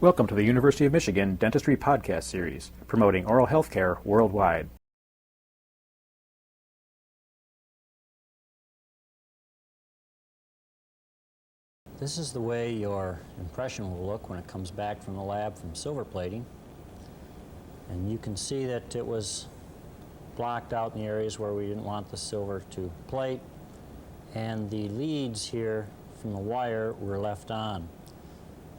Welcome to the University of Michigan Dentistry Podcast Series, promoting oral health care worldwide. This is the way your impression will look when it comes back from the lab from silver plating. And you can see that it was blocked out in the areas where we didn't want the silver to plate. And the leads here from the wire were left on.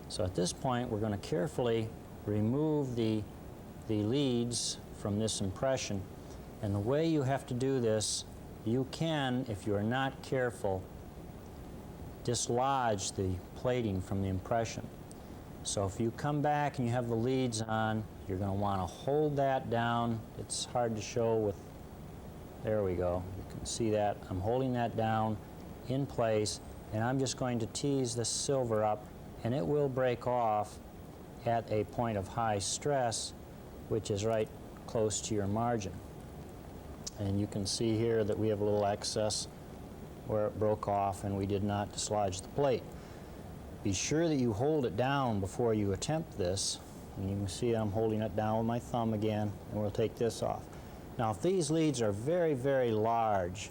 So at this point, we're going to carefully remove the leads from this impression. And the way you have to do this, you can, if you are not careful, dislodge the plating from the impression. So if you come back and you have the leads on, you're going to want to hold that down. It's hard to show with, there we go. You can see that. I'm holding that down in place, and I'm just going to tease the silver up, and it will break off at a point of high stress, which is right close to your margin. And you can see here that we have a little excess where it broke off and we did not dislodge the plate. Be sure that you hold it down before you attempt this. And you can see I'm holding it down with my thumb again, and we'll take this off. Now if these leads are very, very large,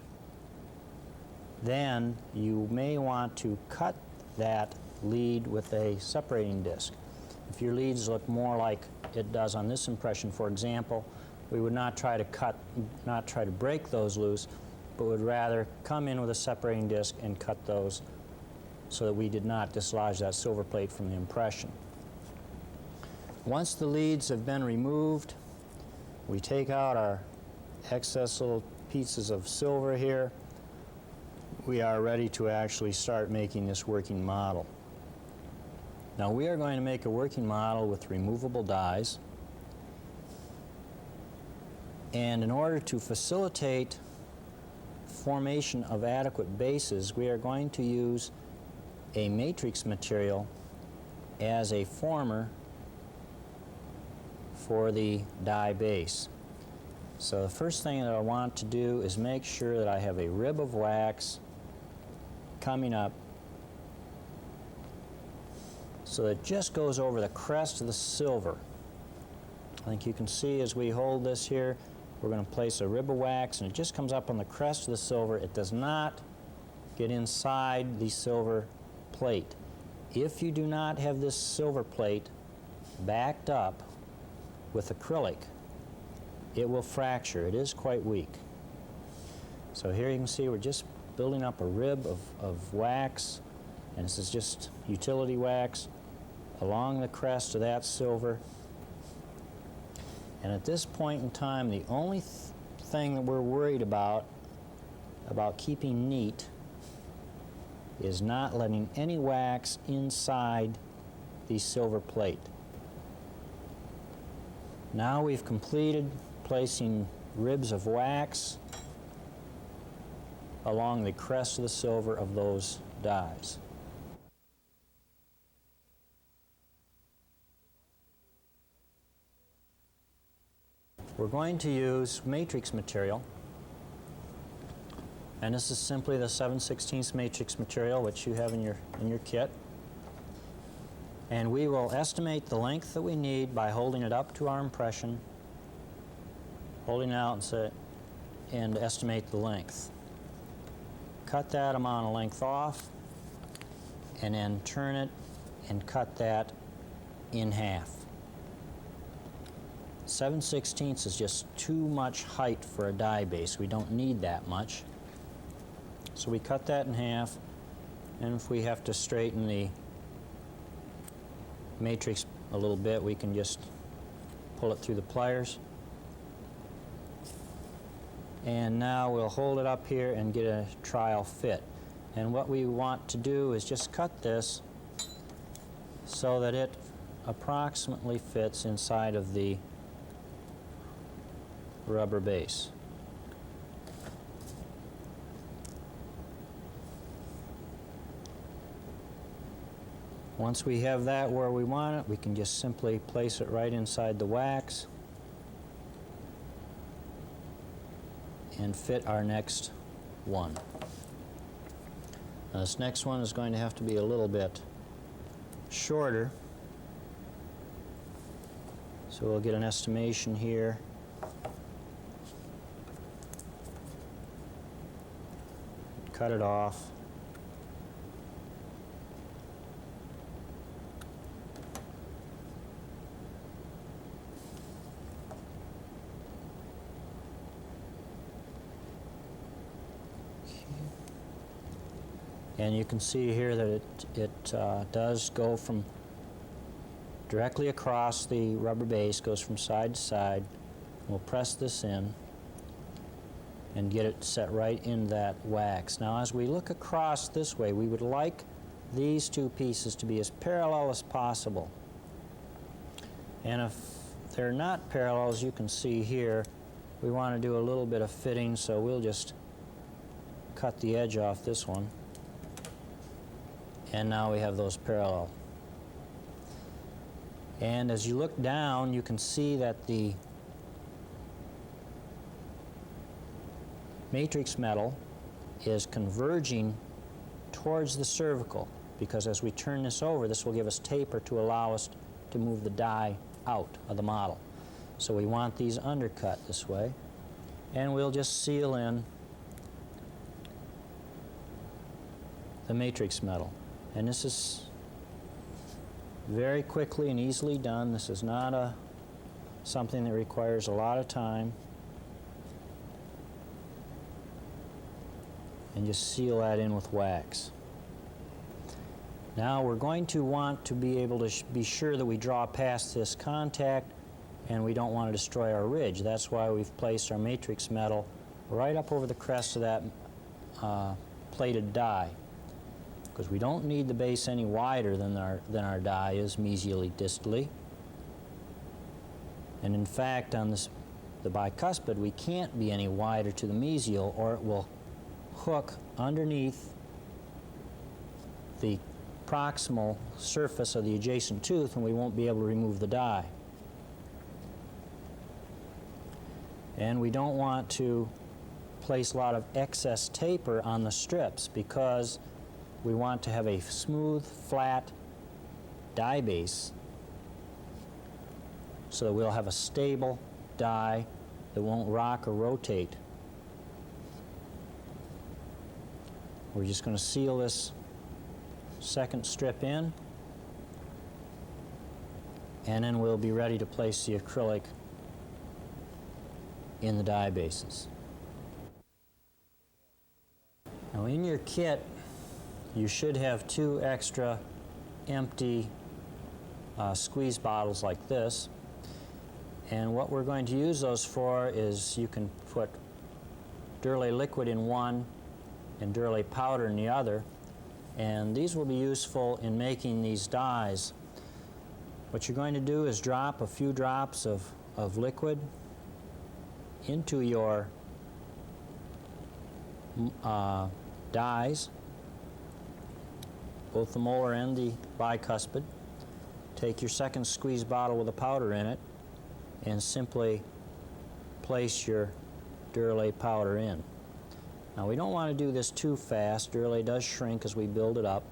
then you may want to cut that lead with a separating disc. If your leads look more like it does on this impression, for example, we would not try to break those loose, but would rather come in with a separating disc and cut those so that we did not dislodge that silver plate from the impression. Once the leads have been removed, we take out our excess little pieces of silver here. We are ready to actually start making this working model. Now we are going to make a working model with removable dies, and in order to facilitate formation of adequate bases, we are going to use a matrix material as a former for the die base. So the first thing that I want to do is make sure that I have a rib of wax coming up so that it just goes over the crest of the silver. I think you can see as we hold this here, we're going to place a rib of wax, and it just comes up on the crest of the silver. It does not get inside the silver plate. If you do not have this silver plate backed up with acrylic, it will fracture. It is quite weak. So here you can see we're just building up a rib of wax, and this is just utility wax along the crest of that silver. And at this point in time, the only thing that we're worried about keeping neat is not letting any wax inside the silver plate. Now we've completed placing ribs of wax along the crest of the silver of those dies. We're going to use matrix material, and this is simply the 7/16 matrix material which you have in your kit. And we will estimate the length that we need by holding it up to our impression, holding it out and estimate the length. Cut that amount of length off, and then turn it and cut that in half. 7/16 is just too much height for a die base. We don't need that much. So we cut that in half, and if we have to straighten the matrix a little bit, we can just pull it through the pliers. And now we'll hold it up here and get a trial fit. And what we want to do is just cut this so that it approximately fits inside of the rubber base. Once we have that where we want it, we can just simply place it right inside the wax and fit our next one. Now this next one is going to have to be a little bit shorter So we'll get an estimation here. Cut it off. And you can see here that it does go from directly across the rubber base, goes from side to side. We'll press this in and get it set right in that wax. Now as we look across this way, we would like these two pieces to be as parallel as possible. And if they're not parallel, as you can see here, we want to do a little bit of fitting, so we'll just cut the edge off this one. And now we have those parallel. And as you look down, you can see that the matrix metal is converging towards the cervical, because as we turn this over, this will give us taper to allow us to move the die out of the model. So we want these undercut this way, and we'll just seal in the matrix metal. And this is very quickly and easily done. This is not something that requires a lot of time. And just seal that in with wax. Now we're going to want to be able to be sure that we draw past this contact, and we don't want to destroy our ridge. That's why we've placed our matrix metal right up over the crest of that plated die, because we don't need the base any wider than our die is mesially distally. And in fact, on the bicuspid, we can't be any wider to the mesial, or it will hook underneath the proximal surface of the adjacent tooth, and we won't be able to remove the die. And we don't want to place a lot of excess taper on the strips, because we want to have a smooth, flat die base so that we'll have a stable die that won't rock or rotate. We're just going to seal this second strip in, and then we'll be ready to place the acrylic in the die bases. Now in your kit, you should have 2 extra empty squeeze bottles like this. And what we're going to use those for is, you can put Durley liquid in one and Durley powder in the other. And these will be useful in making these dies. What you're going to do is drop a few drops of liquid into your dies, both the molar and the bicuspid. Take your second squeeze bottle with a powder in it and simply place your Durley powder in. Now we don't want to do this too fast. Durley does shrink as we build it up,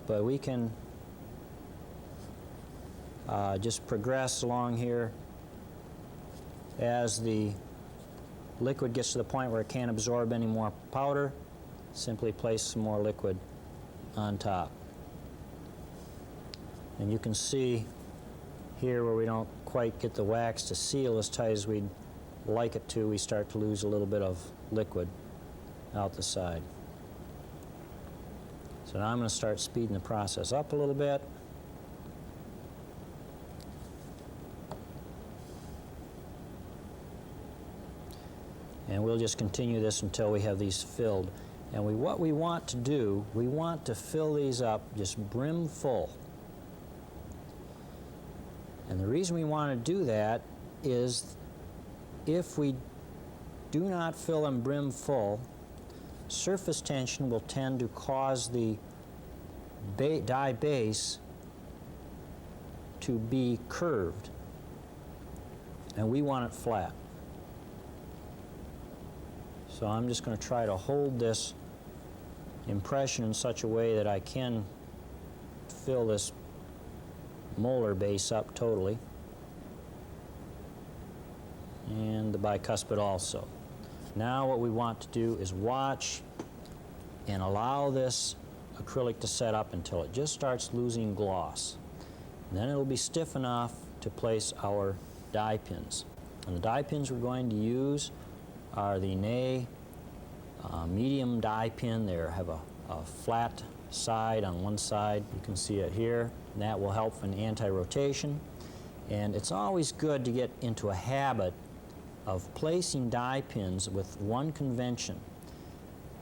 but we can just progress along here. As the liquid gets to the point where it can't absorb any more powder, simply place some more liquid on top. And you can see here where we don't quite get the wax to seal as tight as we'd like it to, we start to lose a little bit of liquid out the side. So now I'm going to start speeding the process up a little bit. And we'll just continue this until we have these filled. And what we want to do, we want to fill these up just brim full. And the reason we want to do that is, if we do not fill them brim full, surface tension will tend to cause the die base to be curved, and we want it flat. So I'm just going to try to hold this impression in such a way that I can fill this molar base up totally, and the bicuspid also. Now what we want to do is watch and allow this acrylic to set up until it just starts losing gloss. And then it'll be stiff enough to place our die pins. And the die pins we're going to use are the Ney medium die pin. They have a flat side on one side. You can see it here. And that will help in anti-rotation. And it's always good to get into a habit of placing die pins with one convention.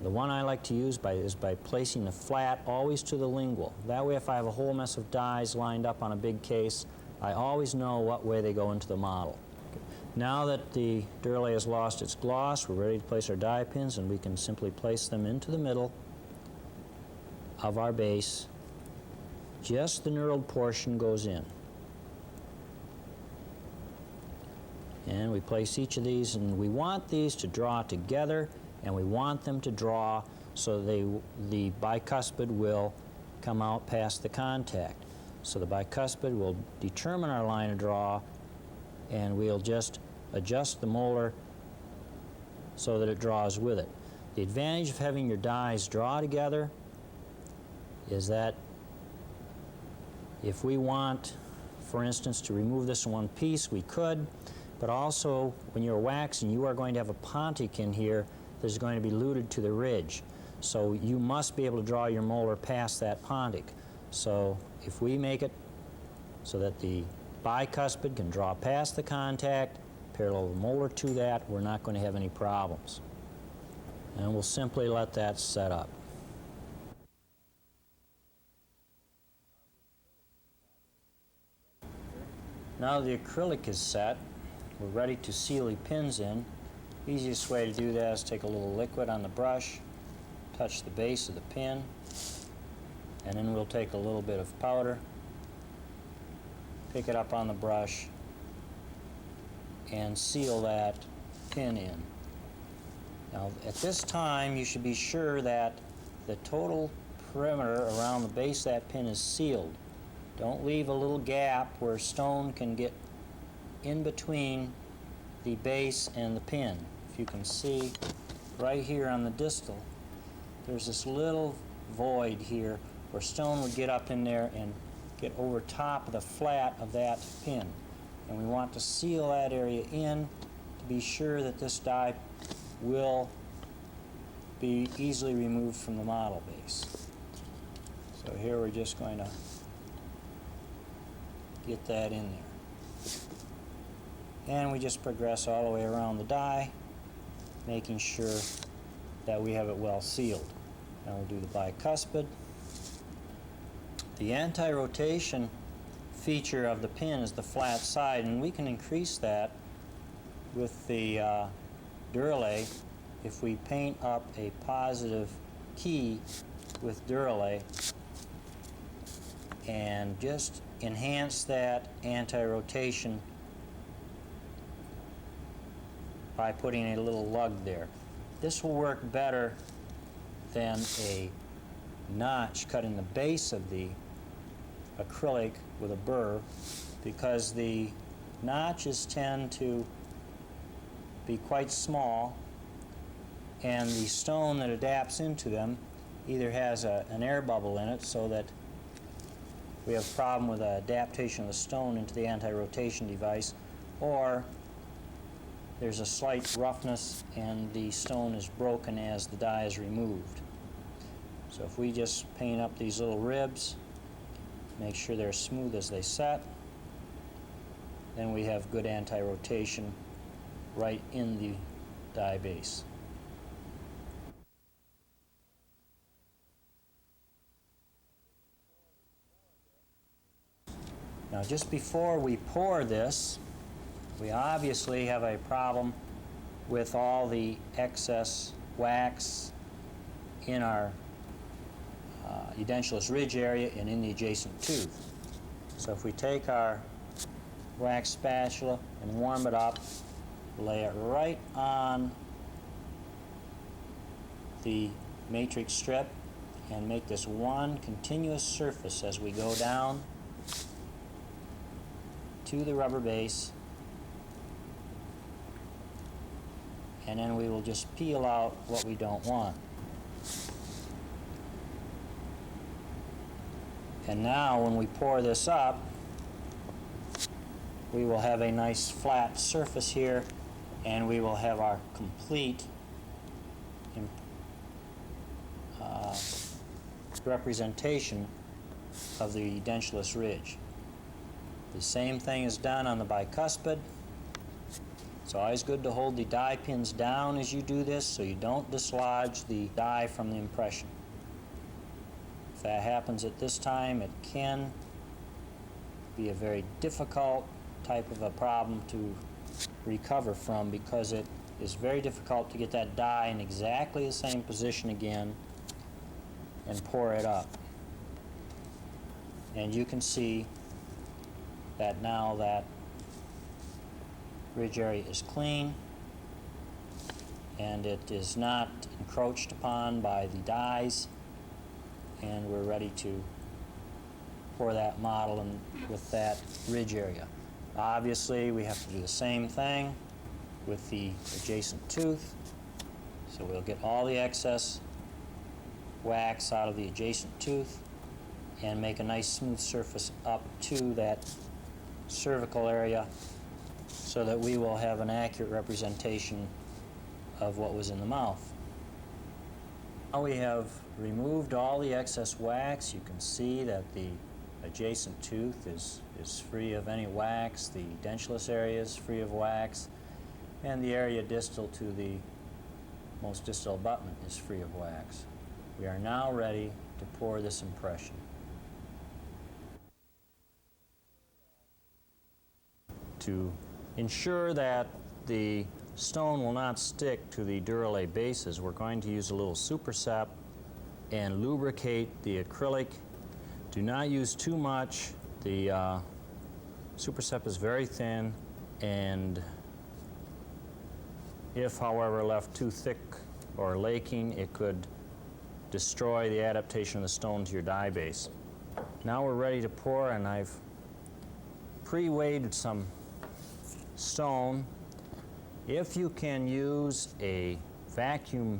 The one I like to use is by placing the flat always to the lingual. That way if I have a whole mess of dies lined up on a big case, I always know what way they go into the model. Now that the Duralay has lost its gloss, we're ready to place our die pins, and we can simply place them into the middle of our base. Just the knurled portion goes in. And we place each of these, and we want these to draw together, and we want them to draw so the bicuspid will come out past the contact. So the bicuspid will determine our line of draw, and we'll just adjust the molar so that it draws with it. The advantage of having your dies draw together is that if we want, for instance, to remove this in one piece, we could, but also when you're waxing, you are going to have a pontic in here that's going to be luted to the ridge. So you must be able to draw your molar past that pontic. So if we make it so that the bicuspid can draw past the contact, parallel the molar to that, we're not going to have any problems. And we'll simply let that set up. Now the acrylic is set, we're ready to seal the pins in. Easiest way to do that is take a little liquid on the brush, touch the base of the pin, and then we'll take a little bit of powder, pick it up on the brush, and seal that pin in. Now at this time you should be sure that the total perimeter around the base of that pin is sealed. Don't leave a little gap where stone can get in between the base and the pin. If you can see right here on the distal, there's this little void here where stone would get up in there and get over top of the flat of that pin. And we want to seal that area in to be sure that this die will be easily removed from the model base. So here we're just going to get that in there. And we just progress all the way around the die, making sure that we have it well sealed. Now we'll do the bicuspid. The anti-rotation feature of the pin is the flat side, and we can increase that with the Duralay if we paint up a positive key with Duralay and just enhance that anti-rotation by putting a little lug there. This will work better than a notch cut in the base of the acrylic with a burr, because the notches tend to be quite small, and the stone that adapts into them either has an air bubble in it, so that we have a problem with the adaptation of the stone into the anti-rotation device, or there's a slight roughness and the stone is broken as the die is removed. So if we just paint up these little ribs, make sure they're smooth as they set, then we have good anti-rotation right in the die base. Now just before we pour this, we obviously have a problem with all the excess wax in our edentulous ridge area and in the adjacent tooth. So if we take our wax spatula and warm it up, lay it right on the matrix strip and make this one continuous surface as we go down, to the rubber base, and then we will just peel out what we don't want. And now when we pour this up, we will have a nice flat surface here, and we will have our complete representation of the edentulous ridge. The same thing is done on the bicuspid. It's always good to hold the die pins down as you do this so you don't dislodge the die from the impression. If that happens at this time, it can be a very difficult type of a problem to recover from, because it is very difficult to get that die in exactly the same position again and pour it up. And you can see that now that ridge area is clean and it is not encroached upon by the dies, and we're ready to pour that model in with that ridge area. Obviously, we have to do the same thing with the adjacent tooth. So we'll get all the excess wax out of the adjacent tooth and make a nice smooth surface up to that cervical area so that we will have an accurate representation of what was in the mouth. Now we have removed all the excess wax. You can see that the adjacent tooth is free of any wax, the edentulous area is free of wax, and the area distal to the most distal abutment is free of wax. We are now ready to pour this impression. To ensure that the stone will not stick to the Duralay bases, we're going to use a little supersep and lubricate the acrylic. Do not use too much. The supersep is very thin, and if, however, left too thick or laking, it could destroy the adaptation of the stone to your die base. Now we're ready to pour, and I've pre-weighed some stone. If you can use a vacuum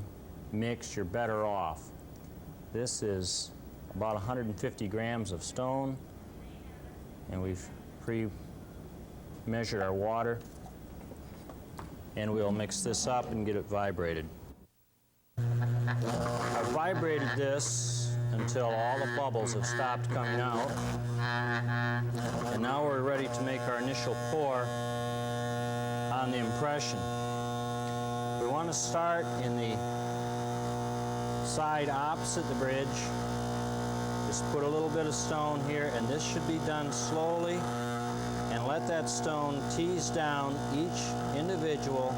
mix, you're better off. This is about 150 grams of stone, and we've pre-measured our water, and we'll mix this up and get it vibrated. I've vibrated this until all the bubbles have stopped coming out, and now we're ready to make our initial pour on the impression. We want to start in the side opposite the bridge. Just put a little bit of stone here, and this should be done slowly, and let that stone tease down each individual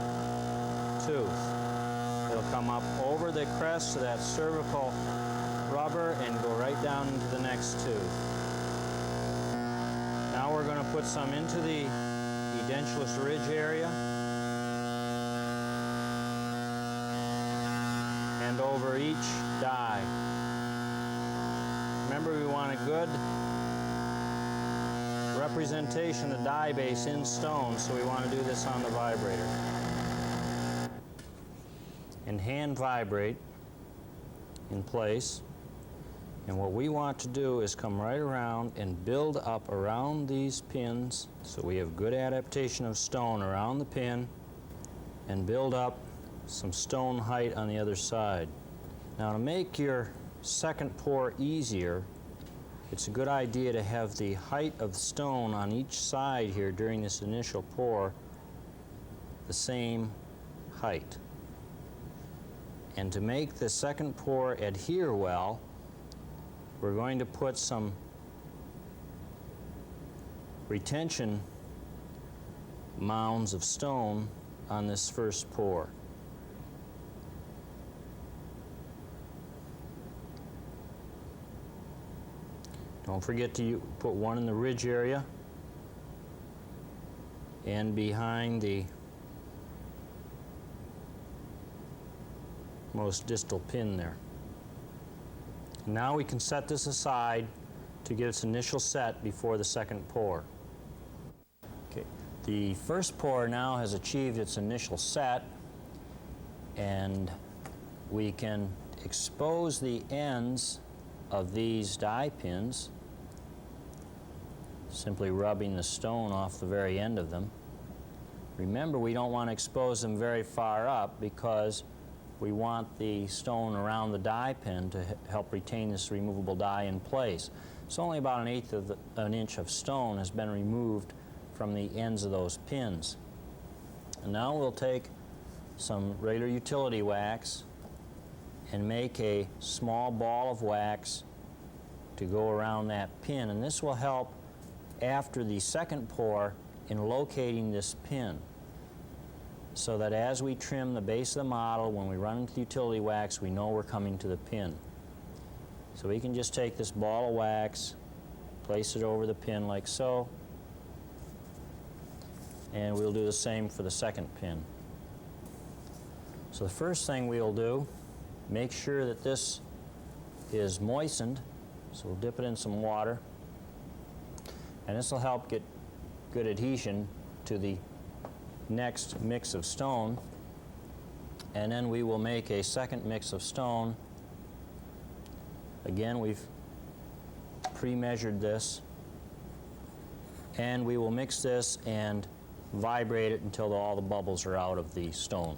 tooth. It'll come up over the crest of that cervical rubber and go right down into the next tooth. Now we're going to put some into the edentulous ridge area and over each die. Remember, we want a good representation of the die base in stone, so we want to do this on the vibrator. And hand vibrate in place. And what we want to do is come right around and build up around these pins so we have good adaptation of stone around the pin, and build up some stone height on the other side. Now, to make your second pour easier, it's a good idea to have the height of the stone on each side here during this initial pour the same height. And to make the second pour adhere well, we're going to put some retention mounds of stone on this first pour. Don't forget to put one in the ridge area and behind the most distal pin there. Now we can set this aside to get its initial set before the second pour. Okay. The first pour now has achieved its initial set, and we can expose the ends of these die pins, simply rubbing the stone off the very end of them. Remember, we don't want to expose them very far up because we want the stone around the die pin to help retain this removable die in place. So only about 1/8 of an inch of stone has been removed from the ends of those pins. And now we'll take some regular utility wax and make a small ball of wax to go around that pin, and this will help after the second pour in locating this pin, so that as we trim the base of the model, when we run into the utility wax, we know we're coming to the pin. So we can just take this ball of wax, place it over the pin like so, and we'll do the same for the second pin. So the first thing we'll do, make sure that this is moistened, so we'll dip it in some water, and this will help get good adhesion to the next mix of stone. And then we will make a second mix of stone. Again, we've pre-measured this, and we will mix this and vibrate it until all the bubbles are out of the stone.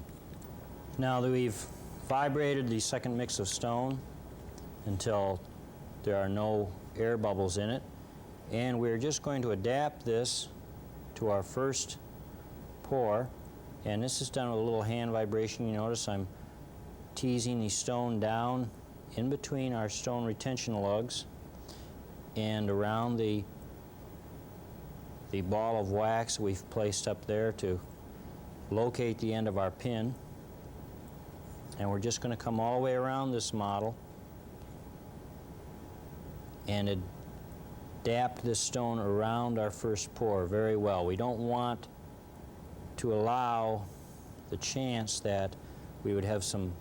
Now that we've vibrated the second mix of stone until there are no air bubbles in it, and we're just going to adapt this to our first pour, and this is done with a little hand vibration. You notice I'm teasing the stone down in between our stone retention lugs and around the ball of wax we've placed up there to locate the end of our pin. And we're just going to come all the way around this model and adapt this stone around our first pour very well. We don't want to allow the chance that we would have some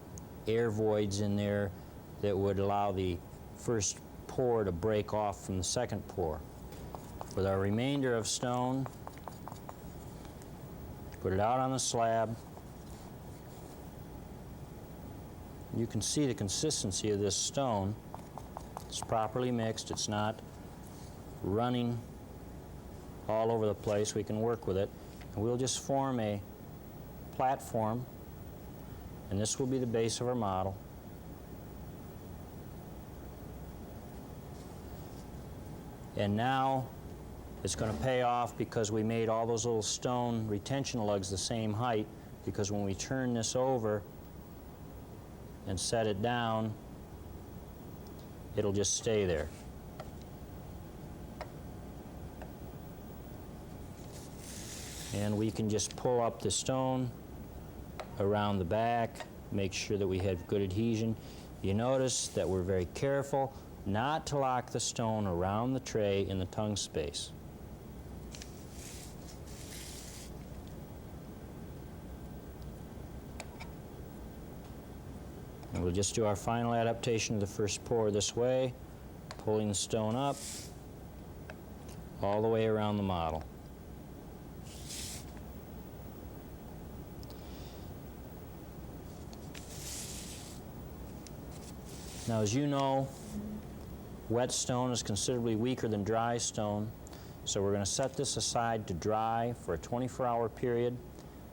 air voids in there that would allow the first pour to break off from the second pour. With our remainder of stone, put it out on the slab. You can see the consistency of this stone. It's properly mixed. It's not running all over the place. We can work with it. And we'll just form a platform, and this will be the base of our model. And now it's going to pay off because we made all those little stone retention lugs the same height, because when we turn this over and set it down, it'll just stay there. And we can just pull up the stone around the back, make sure that we have good adhesion. You notice that we're very careful not to lock the stone around the tray in the tongue space. And we'll just do our final adaptation of the first pour this way, pulling the stone up all the way around the model. Now, as you know, wet stone is considerably weaker than dry stone, so we're going to set this aside to dry for a 24-hour period,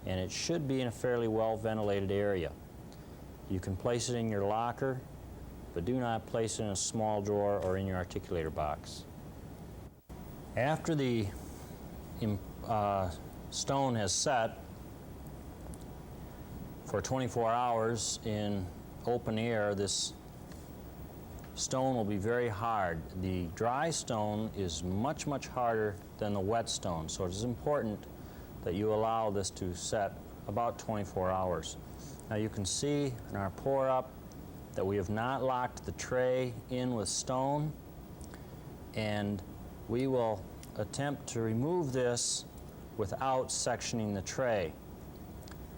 and it should be in a fairly well-ventilated area. You can place it in your locker, but do not place it in a small drawer or in your articulator box. After the stone has set for 24 hours in open air, this stone will be very hard. The dry stone is much, much harder than the wet stone, so it is important that you allow this to set about 24 hours. Now you can see in our pour up that we have not locked the tray in with stone, and we will attempt to remove this without sectioning the tray.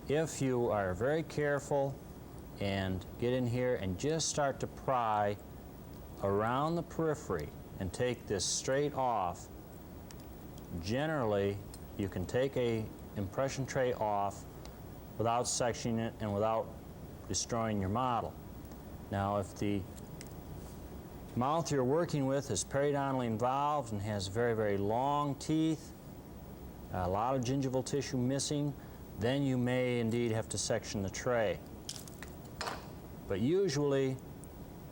If you are very careful and get in here and just start to pry around the periphery and take this straight off, generally you can take a impression tray off without sectioning it and without destroying your model. Now, if the mouth you're working with is periodontally involved and has very, very long teeth, a lot of gingival tissue missing, then you may indeed have to section the tray. But usually,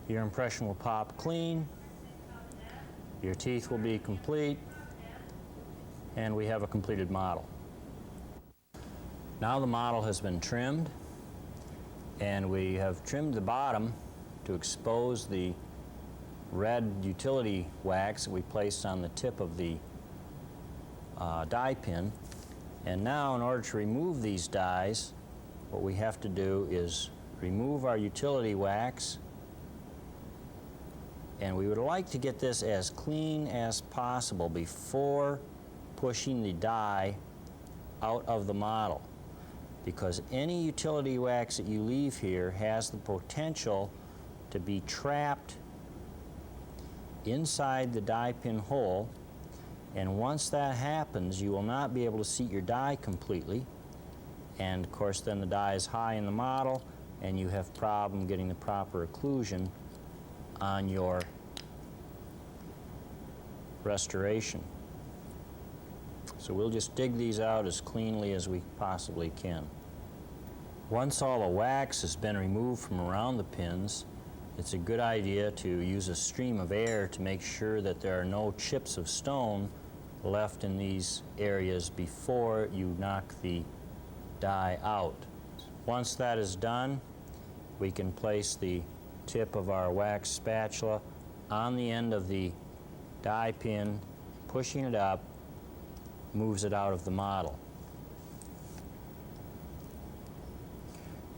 your impression will pop clean, your teeth will be complete, and we have a completed model. Now the model has been trimmed, and we have trimmed the bottom to expose the red utility wax that we placed on the tip of the die pin. And now, in order to remove these dies, what we have to do is remove our utility wax, and we would like to get this as clean as possible before pushing the die out of the model, because any utility wax that you leave here has the potential to be trapped inside the die pin hole, and once that happens, you will not be able to seat your die completely, and of course then the die is high in the model and you have problem getting the proper occlusion on your restoration. So we'll just dig these out as cleanly as we possibly can. Once all the wax has been removed from around the pins, it's a good idea to use a stream of air to make sure that there are no chips of stone left in these areas before you knock the die out. Once that is done, we can place the tip of our wax spatula on the end of the die pin, pushing it up, moves it out of the model.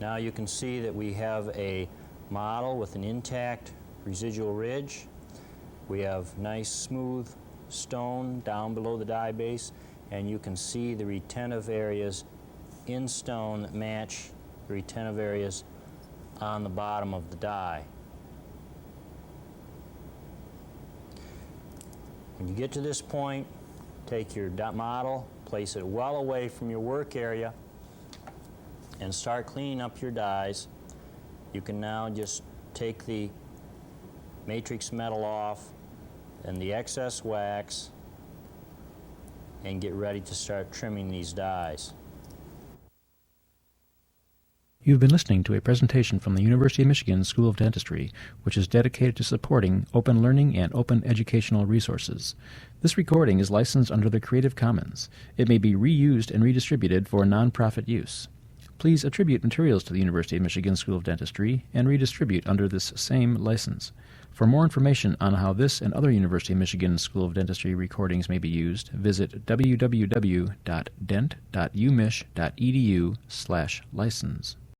Now you can see that we have a model with an intact residual ridge. We have nice smooth stone down below the die base, and you can see the retentive areas in stone that match the retentive areas on the bottom of the die. When you get to this point, take your model, place it well away from your work area, and start cleaning up your dies. You can now just take the matrix metal off and the excess wax and get ready to start trimming these dies. You've been listening to a presentation from the University of Michigan School of Dentistry, which is dedicated to supporting open learning and open educational resources. This recording is licensed under the Creative Commons. It may be reused and redistributed for nonprofit use. Please attribute materials to the University of Michigan School of Dentistry and redistribute under this same license. For more information on how this and other University of Michigan School of Dentistry recordings may be used, visit www.dent.umich.edu/license.